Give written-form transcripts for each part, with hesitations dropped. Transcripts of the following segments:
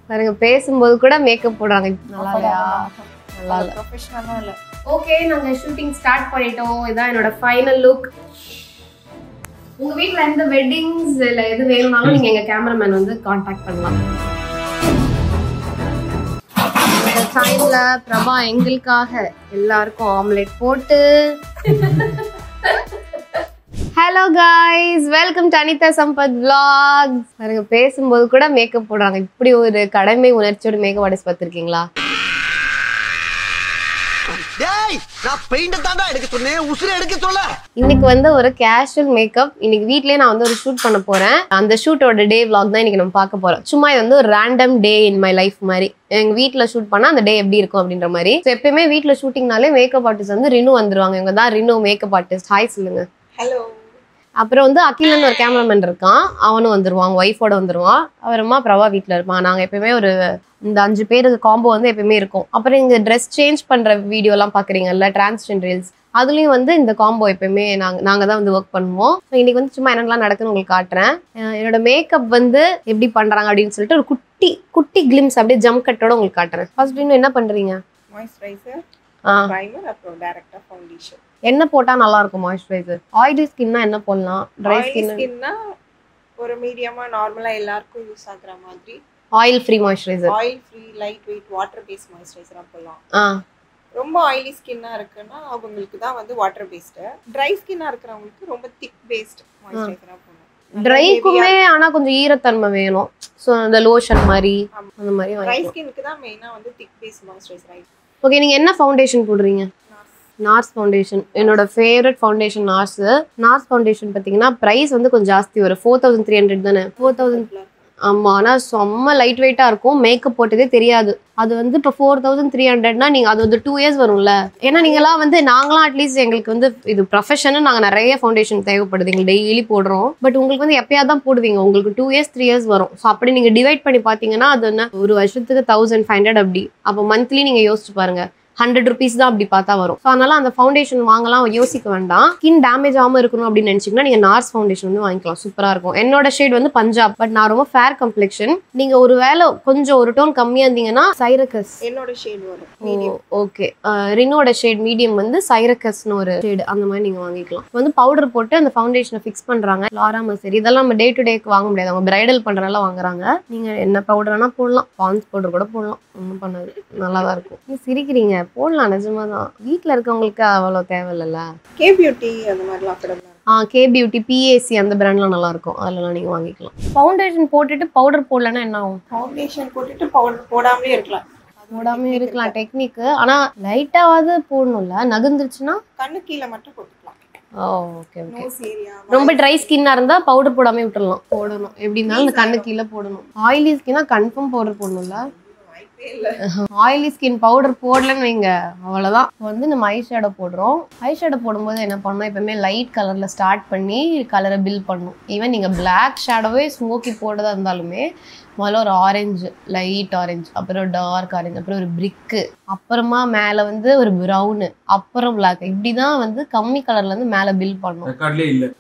பாருங்க பேசும்போது கூட மேக்கப் போடுறாங்க. நல்லா இல்லையா? நல்லா இல்ல. ப்ரொஃபஷனலா இல்ல. ஓகே, நாங்க ஷூட்டிங் ஸ்டார்ட் பண்ணிட்டோம். இதான் என்னோட ஃபைனல் லுக். உங்க வீட்ல எந்த வெட்டிங்ஸ் இல்ல எது வேணும்னாலும் நீங்க எங்க கேமராமேன் வந்து கான்டாக்ட் பண்ணலாம். இந்த டைம்ல பிரபா எங்களுக்காக எல்லாருக்கும் ஆம்லெட் போட்டு hello guys, welcome to Anitha Sampath vlogs. பாருங்க பேசும்போது கூட மேக்கப் போடுறாங்க. இப்படி ஒரு கடமை உணர்ச்சியோட மேக்கப் ஆர்டிஸ்ட் பார்த்திருக்கீங்களா? இன்னைக்கு வந்து ஒரு கேஷுவல் மேக்கப். இன்னைக்கு வீட்லயே நான் வந்து ஒரு ஷூட் பண்ண போறேன். அந்த ஷூட்டோட டே vlog தான் இன்னைக்கு நம்ம பார்க்க போறோம். சும்மா இது வந்து ஒரு random day in my life மாதிரி. எங்க வீட்ல ஷூட் பண்ணா அந்த டே எப்படி இருக்கும் அப்படின்ற மாதிரி. எப்பயுமே வீட்ல ஷூட்டிங்னாலே மேக்கப் ஆர்டிஸ்ட் வந்து ரினு வந்துருவாங்க. இவங்க தான் ரினு மேக்கப் ஆர்டிஸ்ட். ஹாய் சொல்லுங்க. ஹலோ. அப்புறம் வந்து அகிலன் ஒரு கேமராமேன் இருக்கான், அவனும் வந்துருவான், ஒய்ஃபோட வந்துருவான். அப்புறமா பிரபா வீட்டில் இருப்பான். நாங்கள் எப்பயுமே ஒரு இந்த 5 பேருக்கு காம்போ வந்து எப்பயுமே இருக்கும். அப்புறம் இங்கே ட்ரெஸ் சேஞ்ச் பண்ணுற வீடியோலாம் பார்க்குறீங்கல்ல, டிரான்ஸ்ஜெண்டர் ரீல்ஸ், அதுலேயும் வந்து இந்த காம்போ எப்பயுமே நாங்கள் தான் வந்து ஒர்க் பண்ணுவோம். ஸோ இன்னைக்கு வந்து சும்மா என்னெல்லாம் நடக்குன்னு உங்களுக்கு காட்டுறேன். என்னோட மேக்கப் வந்து எப்படி பண்ணுறாங்க அப்படின்னு சொல்லிட்டு ஒரு குட்டி கிளிம்ஸ் அப்படியே ஜம்ப் கட்டோட உங்களுக்கு காட்டுறேன். ஃபர்ஸ்ட் இன்னும் என்ன பண்ணுறீங்க? மாய்ஸ்சரைசர், பிரைமர், அப்புறம் டைரக்டா ஃபவுண்டேஷன். என்ன போட்டா நல்லா இருக்கும் மாய்ஸ்சரைசர்? ஆயிலி ஸ்கின்னா என்ன போடலாம்? ட்ரை ஸ்கின்னா ஒரு மீடியமா நார்மலா எல்லாருக்கும் யூஸ் ஆகுற மாதிரி oil free moisturiser, oil free light weight water based மாய்ஸ்சரைசரா போடலாம். ரொம்ப ஆயிலி ஸ்கின்னா இருக்குன்னா அவங்களுக்கு தான் வந்து வாட்டர் பேஸ்ட். ட்ரை ஸ்கின்னா இருக்கிறவங்களுக்கு ரொம்ப திக் பேஸ்ட் மாய்ஸ்சரைசரா போடலாம். ட்ரைக்குமே ஆனா கொஞ்சம் ஈரத்தன்மை வேணும். சோ அந்த லோஷன் மாதிரி அந்த மாதிரி ட்ரை ஸ்கின்னுக்கு தான் மெயினா வந்து திக் பேஸ்ட் மாய்ஸ்சரைசர். ஓகே, நீங்க என்ன ஃபவுண்டேஷன் போடுறீங்க? Norse foundation. என்னோட ஃபேவரட் ஃபவுண்டேஷன் நார்ஸ் ஃபவுண்டேஷன் பார்த்தீங்கன்னா ப்ரைஸ் வந்து கொஞ்சம் ஜாஸ்தி வரும். 4300 தானே? 4000. ஆமாம், ஆனால் செம்ம லைட் வெயிட்டாக இருக்கும். மேக்கப் போட்டதே தெரியாது. அது வந்து இப்போ 4300னா நீங்கள் அது வந்து 2 இயர்ஸ் வரும்ல. ஏன்னா நீங்களாம் வந்து நாங்களாம் அட்லீஸ்ட் எங்களுக்கு வந்து இது ப்ரொஃபஷனு, நாங்கள் நிறைய ஃபவுண்டேஷன் தேவைப்படுது, எங்களுக்கு டெய்லி போடுறோம். பட் உங்களுக்கு வந்து எப்பயாவது தான் போடுவீங்க, உங்களுக்கு 2 இயர்ஸ் 3 இயர்ஸ் வரும். ஸோ அப்படி நீங்கள் டிவைட் பண்ணி பார்த்தீங்கன்னா அது என்ன, ஒரு வருஷத்துக்கு 1500 அப்படி. அப்போ மந்த்லி நீங்கள் யோசிச்சு பாருங்க, 100 rupees தான் அப்படி பார்த்தா வரும். ஸோ அதனால அந்த ஃபவுண்டேஷன் வாங்கலாம் யோசிக்க வேண்டாம். ஸ்கின் டேமேஜ் ஆகாமல் இருக்கணும் அப்படின்னு நினச்சிங்கன்னா நீங்கள் நார்ஸ் ஃபவுண்டேஷன் வந்து வாங்கிக்கலாம், சூப்பராக இருக்கும். என்னோட ஷேட் வந்து பஞ்சாப், பட் நான் ரொம்ப ஃபேர் கம்ப்ளெக்ஷன். நீங்கள் ஒரு வேலை கொஞ்சம் ஒரு டோன் கம்மியாக இருந்தீங்கன்னா சைரகஸ் என்னோட ஷேட் வரும். ஓகே, ரினோட ஷேட் மீடியம் வந்து சைரகஸ்னு ஒரு ஷேட், அந்த மாதிரி நீங்கள் வாங்கிக்கலாம். வந்து பவுடர் போட்டு அந்த ஃபவுண்டேஷனை ஃபிக்ஸ் பண்ணுறாங்க. லாரா மசரி இதெல்லாம் நம்ம டே டு டேக்கு வாங்க முடியாது, அவங்க பிரைடல் பண்ணுறதெல்லாம் வாங்குறாங்க. நீங்கள் என்ன பவுடர் வேணால் போடலாம், பான்ஸ் பவுடர் கூட போடலாம், ஒன்றும் பண்ணாது, நல்லா தான் இருக்கும். நீ சிரிக்கிறீங்க, போடலாம், நிஜமாதான். வீட்டில் இருக்கவங்களுக்கு அவ்வளோ தேவையில்ல. கே பியூட்டி அந்த மாதிரிலாம் கே பியூட்டி, பிஏசி அந்த பிராண்ட்லாம் நல்லா இருக்கும், அதெல்லாம் நீங்கள் வாங்கிக்கலாம். ஃபவுண்டேஷன் போட்டுட்டு பவுடர் போடலன்னா என்ன ஆகும்? ஃபவுண்டேஷன் போட்டுட்டு பவுடர் போடாமலே இருக்கலாம். டெக்னிக்கு. ஆனால் லைட்டாவது போடணும்ல, நகர்ந்துருச்சுன்னா கண்ணு கீழே மட்டும் போட்டுக்கலாம். Okay okay. ரொம்ப ட்ரை ஸ்கின்னா இருந்தா பவுடர் போடாம விட்டுறலாம். போடணும், எப்படி இருந்தாலும் இந்த கண்ணு கீழே போடணும். ஆயிலி ஸ்கின்னா கன்ஃபார்ம் பவுடர் போடணும்ல. ஆயிலி ஸ்கின் பவுடர் போடலன்னு வைங்க, அவ்வளோதான். வந்து நம்ம ஐ ஷேடோ போடுறோம். ஐ ஷேடோ போடும்போது என்ன பண்ணணும், எப்பவுமே லைட் கலரில் ஸ்டார்ட் பண்ணி கலரை பில்ட் பண்ணணும். ஈவன் நீங்கள் பிளாக் ஷேடோவே ஸ்மோக்கி போடுறதா இருந்தாலுமே முதல்ல ஒரு ஆரஞ்சு, லைட் ஆரஞ்சு, அப்புறம் டார்க் ஆரஞ்சு, அப்புறம் ஒரு பிரிக்கு, அப்புறமா மேலே வந்து ஒரு ப்ரௌனு, அப்புறம் பிளாக், இப்படி தான் வந்து கம்மி கலர்லேருந்து மேலே பில்ட் பண்ணணும்.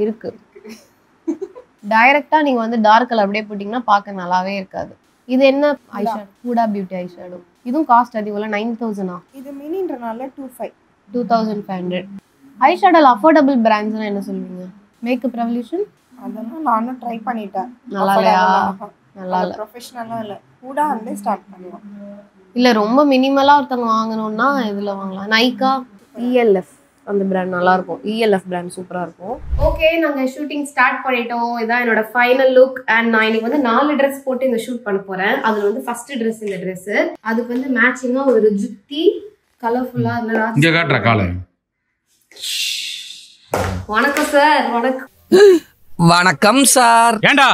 இருக்கு டைரெக்டாக நீங்கள் வந்து டார்க் கலர் அப்படியே போட்டிங்கன்னா பார்க்க நல்லாவே இருக்காது. இது என்ன eye shadow? Hooda beauty eye shadow. இதுவும் காஸ்ட் அதிகம்ல, 9000. இது மினின்றனால 2500. ஐ ஷேடோல அஃபோர்டபுள் பிராண்ட்ஸ்னா என்ன சொல்வீங்க? மேக்கப் ரெவல்யூஷன் அதெல்லாம் நானும் ட்ரை பண்ணிட்டேன். நல்லா இல்லையா? நல்லா இல்ல, ப்ரொஃபஷனலா இல்ல. ஹூடா வந்து ஸ்டார்ட் பண்ணுவோம். இல்ல ரொம்ப மினிமலா ஒருத்தவங்க வாங்கணும்னா இதுல வாங்கலாம். நைகா ELF அந்த பிராண்ட் நல்லா இருக்கும். ELF பிராண்ட் சூப்பரா இருக்கும். ஓகே, நாங்க ஷூட்டிங் ஸ்டார்ட் பண்ணிட்டோம். இதான் என்னோட ஃபைனல் லுக். அண்ட் நான் இன்னைக்கு வந்து 4 ட்ரெஸ் போட்டு இந்த ஷூட் பண்ண போறேன். அதுல வந்து ஃபர்ஸ்ட் ட்ரெஸ் இந்த ட்ரெஸ், அதுக்கு வந்து மேட்சிங்கா ஒரு ஜுத்தி கலர்ஃபுல்லா இங்க காட்ற காலை. வணக்கம் சார். வணக்கம். வணக்கம் சார். ஏண்டா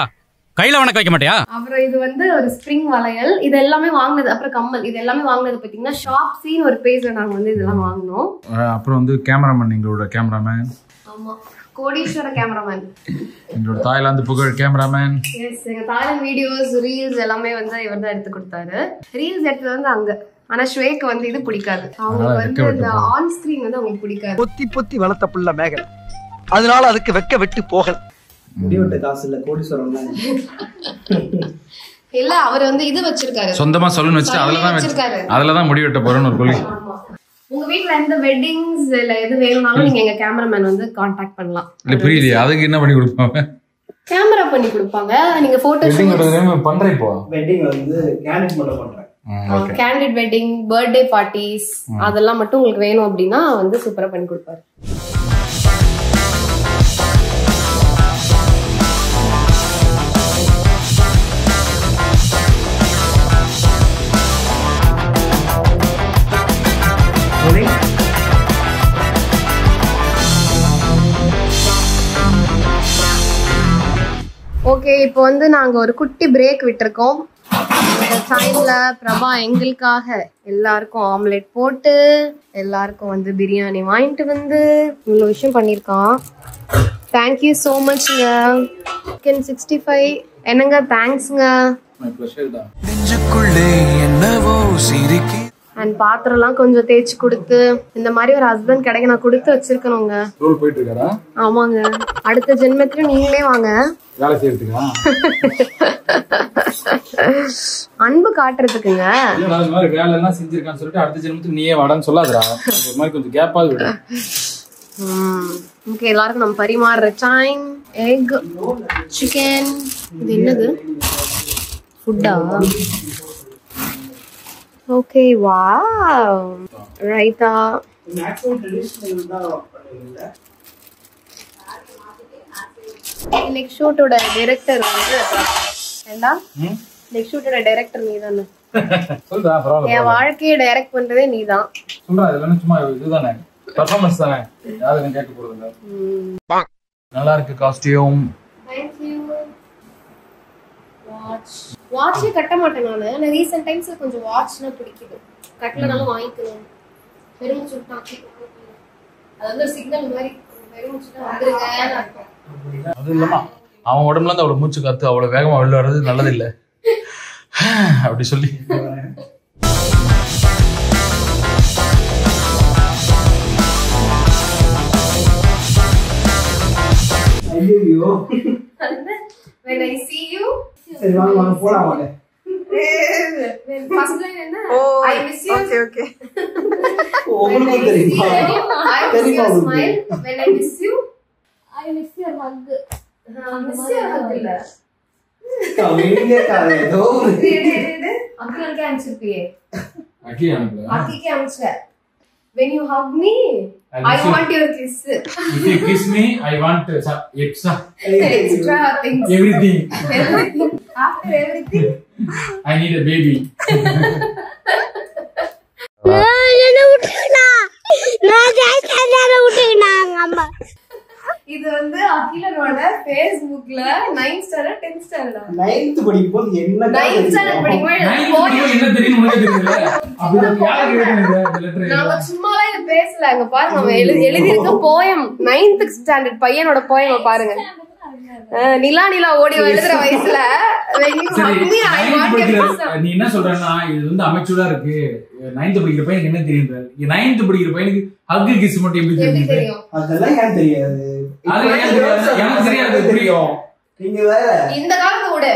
கையில வணக்கம் வைக்க மாட்டியா? அப்புறம் இது வந்து ஒரு ஸ்ப்ரிங் வளையல், இது எல்லாமே வாங்கினது. அப்புறம் கம்மல், இது எல்லாமே வாங்கினது பாத்தீங்கன்னா ஷாப்ஸின்னு ஒரு பேஜ்ல நாங்க வந்து இதெல்லாம் வாங்கினோம். அப்புறம் வந்து கேமராமேன், எங்களோட கேமராமேன். ஆமா, கோடீஸ்வர கேமராமேன், எங்களோட தாய்லாந்து புகழ் கேமராமேன். எஸ், எங்க தாய்லாந்து வீடியோஸ், ரீல்ஸ் எல்லாமே வந்து இவர் தான் எடுத்து கொடுத்தாரு. ரீல்ஸ் எடுத்தது வந்து அங்க. ஆனா ஸ்வேக்கு வந்து இது பிடிக்காது, அவங்களுக்கு வந்து இந்த ஆன் ஸ்கிரீன் வந்து அவங்களுக்கு பிடிக்காது. பொத்தி பொத்தி வளர்த்த புள்ள மேகல், அதனால அதுக்கு வெக்க வெட்டு போகல. முடிவெட்ட காசு இல்ல, கோடீஸ்வரன். இல்ல அவர் வந்து இது வச்சிருக்காரு, சொந்தமா சலூன் வச்சு வச்சிருக்காரு. அதுலதான் முடி வெட்ட போறேன்னு ஒரு கொள்கை. உங்க வீட்ல எந்த வெட்டிங்ஸ் இல்ல எது வேணும்னாலும் நீங்க எங்க கேமராமேன் வந்து கான்டாக்ட் பண்ணலாம். இல்ல புரியலையே, அதுக்கு என்ன பண்ணி கொடுப்பாங்க? கேமரா பண்ணி கொடுப்பாங்க. நீங்க போட்டோ பண்றேன். இப்போ வெட்டிங் வந்து கேண்டிட் மட்டும் பண்றேன். கேண்டிட் வெட்டிங், பர்த்டே பார்ட்டிஸ் அதெல்லாம் மட்டும் உங்களுக்கு வேணும் அப்படின்னா வந்து சூப்பரா பண்ணி கொடுப்பாரு. ஓகே, இப்போ வந்து நாங்க ஒரு குட்டி பிரேக் விட்டுருக்கோம். இந்த டைம்ல பிரபா எங்களுக்காக எல்லாருக்கும் ஆம்லெட் போட்டு எல்லாருக்கும் வந்து பிரியாணி வாங்கிட்டு வந்து இவ்வளோ விஷயம் பண்ணியிருக்கான். Thank you so மச்ங்க. சிக்கன் 65 என்னங்க தேங்க்ஸ்ங்க. அண்ட் பாத்திரம்லாம் கொஞ்சம் தேய்ச்சி கொடுத்து இந்த மாதிரி ஒரு ஹஸ்பண்ட் கிடைக்க நான் கொடுத்து வச்சிருக்கணுங்க. ரோல் போயிட்டு இருக்காரா? ஆமாங்க, அடுத்த ஜென்மத்துல நீங்களே வாங்க வேலை செய்யறதுக்கா? அன்பு காட்டுறதுக்குங்க. வேலை எல்லாம் செஞ்சிருக்கான்னு சொல்லிட்டு அடுத்த ஜென்மத்துக்கு நீயே வாடான்னு சொல்லாதடா. ஒரு மாதிரி கொஞ்சம் கேப்பாது விடு. ஓகே, எல்லாருக்கும் நம்ம பரிமாறுற டைம். எக், சிக்கன், இது என்னது ஃபுட்டா? Okay, wow. Raita. Maximum traditional தான் பண்ணுவீங்க. நெக்ஸ்ட் ஷூட்டோட டைரக்டர் வந்து ஏண்டா? நெக்ஸ்ட் ஷூட்டோட டைரக்டர் நீதானே? சொல்றா பரவாயில்லை. என் வாழ்க்கையை டைரக்ட் பண்றதே நீதான். சொல்றா, இதெல்லாம் சும்மா இதுதானே, பெர்ஃபார்மன்ஸ் தானே, யாரும் கேட்க போறது இல்ல. நல்லா இருக்கு காஸ்டியூம். Thank you. வாட்சே கட்ட மாட்டேன் நானு. நான் ரீசன்ட் டைம்ஸ்ல கொஞ்சம் வாட்ச்னா பிடிக்குது. கட்டலனாலும் வாங்கிக்கணும். பெரும் சுட்டான். அது வந்து சிக்னல் மாதிரி பெரும் சுட்டா வந்துருங்க அர்த்தம். அது இல்லமா அவன் உடம்புல இருந்து அவ்வளவு மூச்சு காத்து அவ்வளவு வேகமா வெளில வர்றது நல்லது இல்ல அப்படி சொல்லி. ஐயோ, When I see you, சரி வாங்க வாங்க போலாம் வாங்க. first line என்ன? I miss you. Okay. உங்களுக்கு தெரியுமா? I miss your smile. When I miss you, I miss your hug. Miss your hug இல்ல. கவிங்க காலேதோ. அக்கிக்கு அனுப்பிச்சிருப்பியே. அக்கிக்கு அனுப்பிச்ச. When you hug me, I want your kiss. If you kiss me, I want extra things. Everything. After everything, I need a baby. இது வந்து அகிலனோட Facebookல 9th standard 10th standard 9th படிக்கும்போது என்ன 9th standard படிக்கும்போது என்ன தெரியும் உனக்கு தெரியல. அப்படி யாருக்கு எழுதுனீங்க இந்த லெட்டர்? நாம சும்மாவே இத பேசல. அங்க பாருங்க அவன் எழுதி இருக்க போயம் 9th standard பையனோட போயம் பாருங்க. நிலா நிலா ஓடி எழுதுற வயசுல நீ என்ன சொல்றன்னா இது வந்து அமைச்சூடா இருக்கு. 9th படிக்கிற பையனுக்கு என்ன தெரியும்? 9th படிக்கிற பையனுக்கு ஹக் கிஸ் மட்டும் எப்படி தெரியும்? அதெல்லாம் ஏன் தெரியாது? எனக்கு தெரியாது. புரியும். நீங்க வேற இந்த காலத்தை விட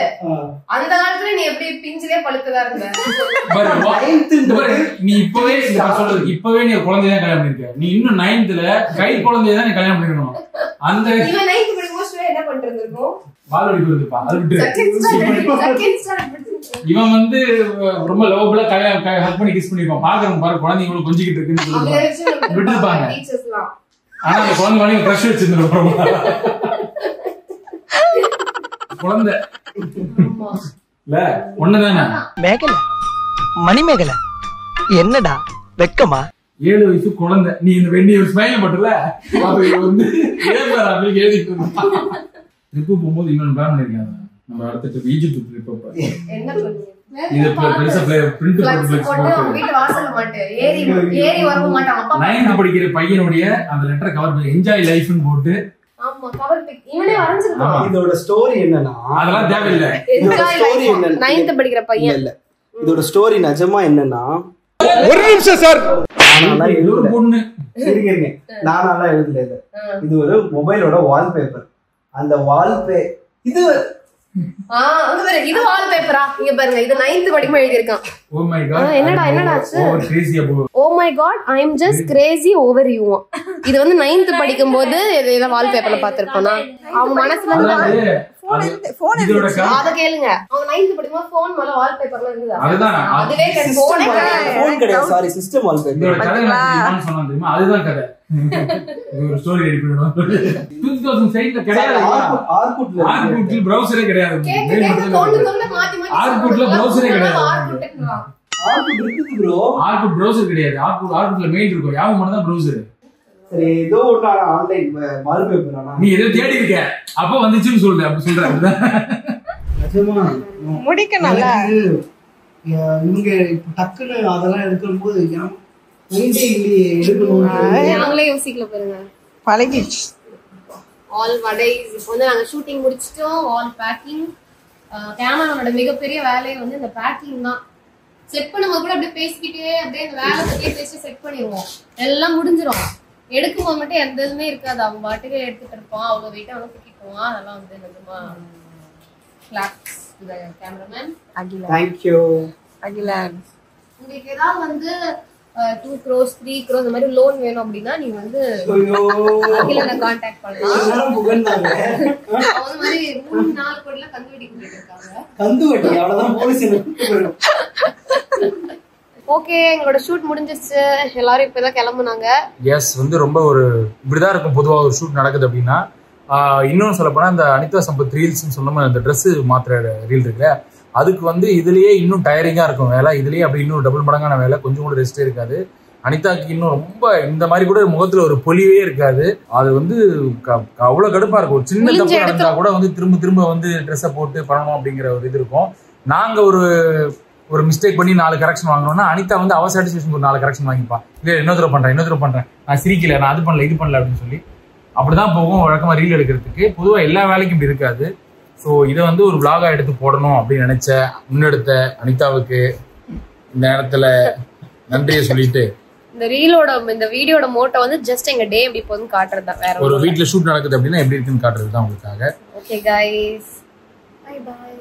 அந்த காலத்துல நீ எப்படி பிஞ்சிலே பழுத்ததா இருந்த? நீ இப்பவே சொல்றது இப்பவே நீ குழந்தைதான் கல்யாணம் பண்ணிருக்க. நீ இன்னும் 9thல கை குழந்தையதான் நீ கல்யாணம் பண்ணிக்கணும். அந்த இவன் 9th படிக்கும்போது என்ன பண்ணிட்டு இருக்கோம்? பால் அடிப்பா. அது விட்டு இவன் வந்து ரொம்ப லவ்புல்லா ஹக் பண்ணி கிஸ் பண்ணிருப்பான். பாக்குறவங்க பாரு குழந்தை இவ்வளவு கொஞ்சிக்கிட்டு இருக்குன்னு விட்டுருப்பாங்க. ஆனா அந்த குழந்தை மேலே க்ரஷ் வச்சிருந்துருப்போம். குழந்தை இல்ல ஒண்ணுதானே. மேகல மணிமேகல என்னடா வெக்கமா? 7 வயசு குழந்தை. நீ இந்த வெண்ணி ஸ்மைல் பட்டல அது வந்து எழுதிட்டு இருந்தான். ட்ரிப்பு போகும்போது இன்னொன்னு பிளான் பண்ணிருக்காங்க. நம்ம அடுத்த ட்ரிப் ஈஜிப்ட் ட்ரிப். என்ன பண்ணுவீங்க? இது பெருசா பிரிண்ட் போட்டு வீட்டு வாசல்ல மாட்டே ஏறி வர மாட்டான். அப்பா 9th படிக்கிற பையனுடைய அந்த லெட்டர் கவர் பண்ணி என்ஜாய் லைஃப்னு போட்டு ஆமா கவர் பிக் இவனே வரைஞ்சிருக்கான். இதோட ஸ்டோரி என்னன்னா அதெல்லாம் தேவையில்லை. என்ஜாய் லைஃப் 9th படிக்கிற பையன் இல்ல. இதோட ஸ்டோரி நிஜமா என்னன்னா ஒரு நிமிஷம் சார் ஒரு பொண்ணு இருங்க நானெல்லாம் எழுதல. இது ஒரு மொபைலோட வால்பேப்பர். அந்த வால்பே இது அங்க பாரு இது வால்பேப்பரா இங்க பாருங்க இது 9th படிக்கும்போது எழுதிருக்கான். ஓ மை காட் என்னடா ஆச்சு? ஓவர் கிரேசி அபோ. Oh my god I am just crazy over you. இது வந்து 9th படிக்கும்போது ஏதோ வால்பேப்பர்ல பாத்துருப்பானா அவன் மனசுல இருந்து போன் இதோட அத கேளுங்க. அவன் 9th படிக்கும்போது போன் மேல வால்பேப்பர்ல இருந்தது. அதுதான் அதுவே போன் போன் கிடையாது சாரி சிஸ்டம் வால்பேப்பர். இதோட கதை நான் சொன்னா தெரியுமா? அதுதான் கதை. இது ஒரு ஸ்டோரி ரெடி பண்ணனும். 2007ல கிடையாது. ஆர்குட்ல பிரவுசரே கிடையாது. ஆர்குட்ல பிரவுசரே கிடையாது. ஆர்குட் இருக்குது ப்ரோ. ஆர்குட் பிரவுசர் கிடையாது. ஆர்குட்ல மெயில் இருக்கும். யாவும் மட்டும் தான் பிரவுசர். சரி ஏதோ ஒண்ணு ஆன்லைன் வால்பேப்பர் நீ ஏதோ தேடி இருக்க. அப்ப வந்துச்சுன்னு சொல்லு. அப்படி சொல்றாங்க. நிஜமா முடிக்க நல்லா இங்க இப்ப டக்குன்னு அதெல்லாம் எடுக்கும்போது மைண்டே இல்லையே எடுக்கணும். நாங்களே யோசிக்கல பாருங்க. பழகிச்சு. ஆல் வடை இப்போ வந்து நாங்க ஷூட்டிங் முடிச்சிட்டோம். All packing. கேமராமேனோட மிகப்பெரிய வேலையை வந்து இந்த பேக்கிங் தான். செட் பண்ணும்போது கூட அப்படியே பேசிக்கிட்டே அப்படியே இந்த வேலை பத்தியே பேசி செட் பண்ணிடுவோம். எல்லாம் முடிஞ்சிடும். எடுக்கும்போது மட்டும் எந்த இதுவுமே இருக்காது. அவங்க பாட்டுக்கு எடுத்துட்டு இருப்போம். அவ்வளோ வெயிட்டா அவனும் தூக்கிட்டு போவான். அதெல்லாம் வந்து நிஜமா claps to the cameraman. Thank you Akilan. உங்களுக்கு ஏதாவது வந்து 2 crores 3 crores இந்த மாதிரி லோன் வேணும் அப்படின்னா நீங்க வந்து அகிலனை கான்டாக்ட் பண்ணலாம். புகழ்ந்தாங்க அவங்க மாதிரி 3-4 கோடில கந்து வெட்டி கூட்டிட்டு இருக்காங்க. கந்து வட்டி அவ்வளவுதான் போலீஸ் என்ன. ஓகே எங்களோட ஷூட் முடிஞ்சிருச்சு. எல்லாரும் இப்பதான் கிளம்புனாங்க. எஸ் வந்து ரொம்ப ஒரு இப்படிதான் இருக்கும் பொதுவாக ஒரு ஷூட் நடக்குது அப்படின்னா. இன்னொன்னு சொல்ல போனா இந்த அனிதா சம்பத் ரீல்ஸ்ன்னு சொல்லாம இந்த ட்ரெஸ் மாத்திர ரீல் இருக்கு. அதுக்கு வந்து இதுலயே இன்னும் டயரிங்கா இருக்கும் வேலை. இதுலயே அப்படி இன்னும் டபுள் மடங்கான வேலை. கொஞ்சம் கூட ரெஸ்டே இருக்காது. அனிதாக்கு இன்னும் ரொம்ப இந்த மாதிரி கூட முகத்துல ஒரு பொலிவே இருக்காது. அது வந்து அவ்வளவு கடுப்பா இருக்கும். ஒரு சின்ன தப்பு நடந்தா கூட வந்து திரும்ப திரும்ப வந்து ட்ரெஸ்ஸை போட்டு பண்ணணும் அப்படிங்கிற ஒரு இது இருக்கும். நாங்க ஒரு மிஸ்டேக் பண்ணி 4 கரெக்ஷன் வாங்கணும்னா அனிதா வந்து அவ சாட்டிஸ்ஃபேக்ஷன் ஒரு 4 கரெக்ஷன் வாங்கிப்பா. இல்ல இன்னொரு பண்றேன் நான் சிரிக்கல, நான் அது பண்ணல இது பண்ணல அப்படின்னு சொல்லி அப்படிதான் போகும் வழக்கமா ரீல் எடுக்கிறதுக்கு. பொதுவா எல்லா வேலைக்கும் இப்படி இருக்காது. ஸோ இதை வந்து ஒரு விளாகா எடுத்து போடணும் அப்படின்னு நினைச்ச முன்னெடுத்த அனிதாவுக்கு இந்த நேரத்துல நன்றியை சொல்லிட்டு இந்த வீடியோட மோட்டோ வந்து ஜஸ்ட் எங்க டே எப்படி போகுதுன்னு காட்டுறது தான். வேற ஒரு வீட்டுல ஷூட் நடக்குது அப்படின்னா எப்படி இருக்குன்னு காட்டுறது தான் உங்களுக்காக. Okay guys bye by.